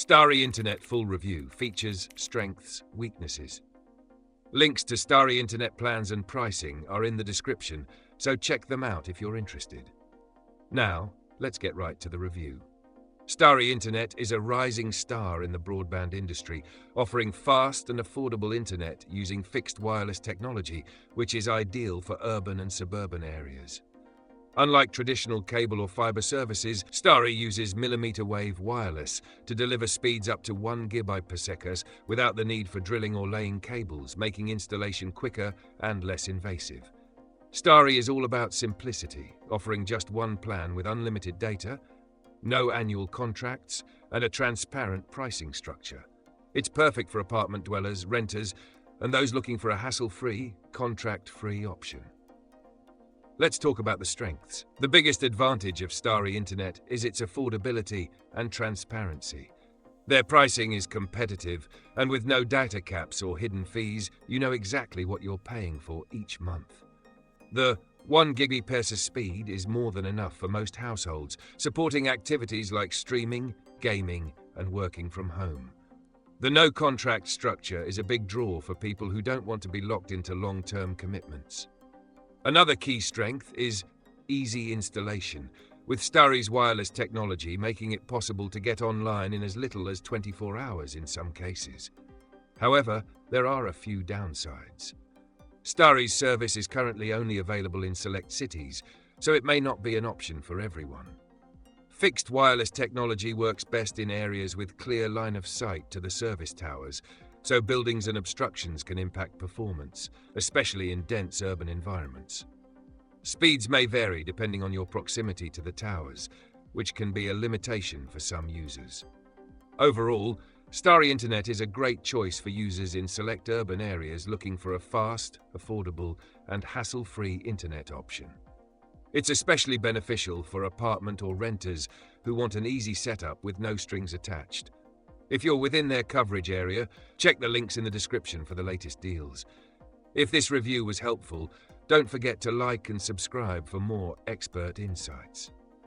Starry Internet full review, features, strengths, weaknesses. Links to Starry Internet plans and pricing are in the description, so check them out if you're interested. Now, let's get right to the review. Starry Internet is a rising star in the broadband industry, offering fast and affordable internet using fixed wireless technology, which is ideal for urban and suburban areas. Unlike traditional cable or fiber services, Starry uses millimeter wave wireless to deliver speeds up to 1 GB per second without the need for drilling or laying cables, making installation quicker and less invasive. Starry is all about simplicity, offering just one plan with unlimited data, no annual contracts, and a transparent pricing structure. It's perfect for apartment dwellers, renters, and those looking for a hassle-free, contract-free option. Let's talk about the strengths. The biggest advantage of Starry Internet is its affordability and transparency. Their pricing is competitive, and with no data caps or hidden fees, you know exactly what you're paying for each month. The 1 Gbps speed is more than enough for most households, supporting activities like streaming, gaming, and working from home. The no-contract structure is a big draw for people who don't want to be locked into long-term commitments. Another key strength is easy installation, with Starry's wireless technology making it possible to get online in as little as 24 hours in some cases. However, there are a few downsides. Starry's service is currently only available in select cities, so it may not be an option for everyone. Fixed wireless technology works best in areas with clear line of sight to the service towers, so buildings and obstructions can impact performance, especially in dense urban environments. Speeds may vary depending on your proximity to the towers, which can be a limitation for some users. Overall, Starry Internet is a great choice for users in select urban areas looking for a fast, affordable, and hassle-free internet option. It's especially beneficial for apartment or renters who want an easy setup with no strings attached. If you're within their coverage area, check the links in the description for the latest deals. If this review was helpful, don't forget to like and subscribe for more expert insights.